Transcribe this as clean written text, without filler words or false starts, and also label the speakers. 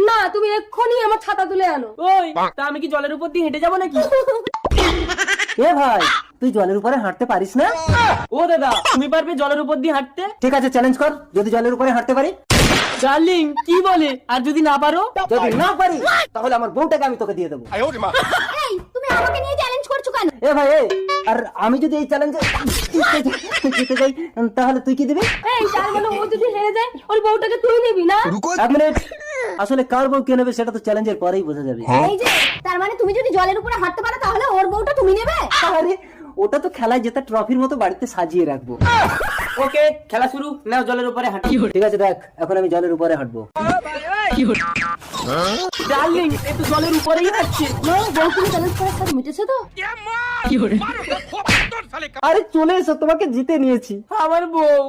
Speaker 1: না, তুমি এক্ষুনি আমার ছাতা তুলে আনো।
Speaker 2: ওই তা আমি কি জলের উপর দিয়ে হেঁটে যাবো নাকি?
Speaker 3: এ ভাই, তুই জলের উপরে হাঁটতে পারিস না?
Speaker 2: ও দাদা, তুমি পারবে জলের উপর দিয়ে হাঁটতে?
Speaker 3: ঠিক আছে, চ্যালেঞ্জ কর, যদি জলের উপরে হাঁটতে পারি।
Speaker 2: ডার্লিং কি বলে? আর যদি না পারো?
Speaker 3: যদি না পারি তাহলে আমার বউটাকে আমি তোকে দিয়ে দেবো।
Speaker 1: এই, তুমি আমাকে নিয়ে চ্যালেঞ্জ করছো কেন?
Speaker 3: এ ভাই, আর আমি যদি এই চ্যালেঞ্জে জিতে যাই তাহলে তুই কি দিবি?
Speaker 1: এই, তার মানে ও যদি হেরে যায় ওর বউটাকে তুই নিবি না?
Speaker 3: এক মিনিট, আসলে কার বউ কে নেবে সেটা তো চ্যালেঞ্জের পরেই বোঝা যাবে।
Speaker 1: এই যে, তার মানে তুমি যদি জলের উপরে হাঁটতে পারো তাহলে ওর বউটা তুমি নেবে?
Speaker 3: আরে ওটা তো খেলায় জেতা ট্রফির মতো বাড়িতে সাজিয়ে রাখবো।
Speaker 2: ওকে, খেলা শুরু। নাও জলের উপরে হাঁটো।
Speaker 3: ঠিক আছে, দেখ এখন আমি জলের উপরে হাঁটবো।
Speaker 2: ডার্লিং এ তো জলের উপরেই হাঁটছে।
Speaker 1: না, বউ তুমি চ্যালেঞ্জ করার সাথে মিটেছে তো?
Speaker 3: আরে চলে এসো, তোমাকে জিতে নিয়েছি।
Speaker 2: আমার বউ